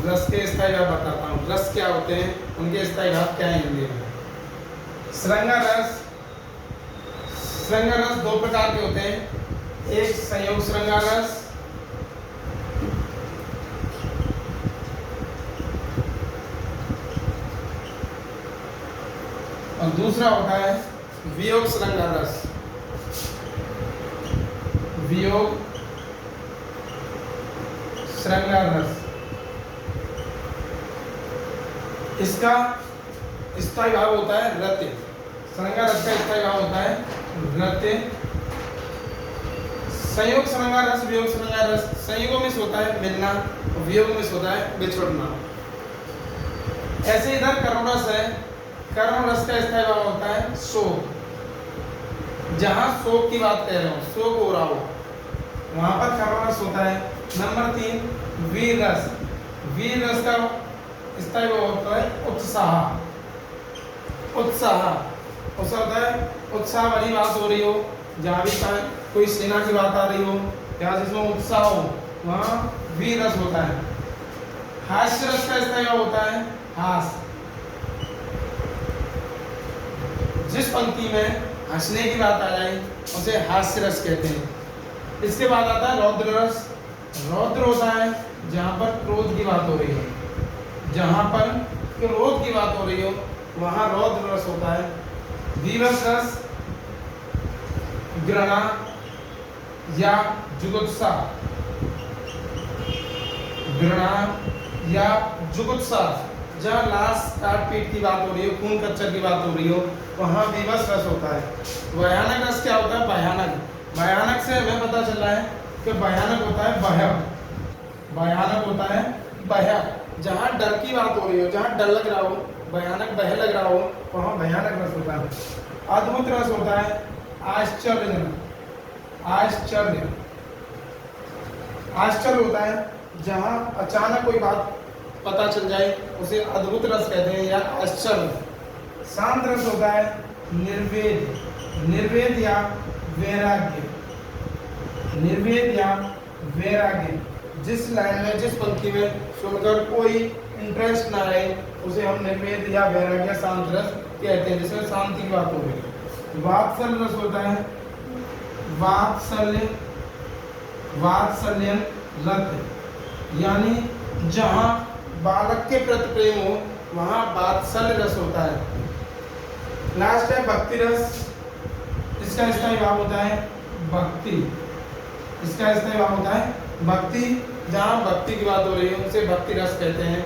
रस के स्थायी भाव बताता हूँ। रस क्या होते हैं, उनके स्थायी भाव क्या है हिंदी में। श्रृंगार रस, श्रृंगार रस दो प्रकार के होते हैं, एक संयोग श्रृंगार रस और दूसरा होता है वियोग श्रृंगार रस। वियोग श्रृंगार रस, इसका स्थायी भाव होता है रत्य। श्रृंगार रस का स्थायी भाव होता है रत्य। संयोग श्रृंगार रस, वियोग श्रृंगार रस, संयोग में होता है मिलना और वियोग में होता है बिछड़ना। ऐसे इधर करुण रस है, करुण रस का स्थायी भाव होता है शोक। जहां शोक की बात कह रहे हो, शोक हो रहा हो, वहां पर करुण रस होता है। नंबर 3 वीर रस। वीर रस का स्थायी भाव होता है उत्साह। उत्साह उसका होता है उत्साह वाली बात हो रही हो, जहाँ भी कोई सेना की बात आ रही हो या जिसमें उत्साह हो, वहाँ वीर रस होता है। हास्य रस का स्थायी भाव होता है हास्य। जिस पंक्ति में हंसने की बात आ जाए उसे हास्य रस कहते हैं। इसके बाद आता है रौद्र रस। रौद्र होता है जहाँ पर क्रोध की बात हो रही हो, जहाँ पर क्रोध की बात हो रही हो वहाँ रौद्र रस होता है। धीरज रस घृणा या जुगुप्सा, घृणा या जुगुप्सा, जहाँ लाश काट पीट की बात हो रही हो, खून कच्चर की बात हो रही हो, वहाँ विवश रस होता है। भयानक रस क्या होता है, भयानक। भयानक से हमें पता चल रहा है कि भयानक होता है भय। भयानक होता है भय, जहाँ डर की बात हो रही हो, जहाँ डर लग रहा हो, भयानक भय लग रहा हो, वहाँ भयानक रस होता है। अद्भुत रस होता है आश्चर्यजनक। आश्चर्य, आश्चर्य होता है जहाँ अचानक कोई बात पता चल जाए उसे अद्भुत रस कहते हैं या आश्चर्य। शांत रस होता है निर्वेद। निर्वेद या वैराग्य। निर्वेद या वैराग्य, जिस लाइन में, जिस पंक्ति में सुनकर कोई इंटरेस्ट ना रहे उसे हम निर्वेद या वैराग्य शांत रस कहते हैं, जिसमें शांति की बात हो रही है। वात्सल्य रस होता है वात्सल्य, वात्सल्य रस, यानी जहाँ बालक के प्रति प्रेम हो वहाँ वात्सल्य रस होता है। लास्ट है भक्ति रस। इसका स्थायी भाव होता है भक्ति। इसका स्थायी भाव होता है भक्ति, जहाँ भक्ति की बात हो रही है उसे भक्ति रस कहते हैं।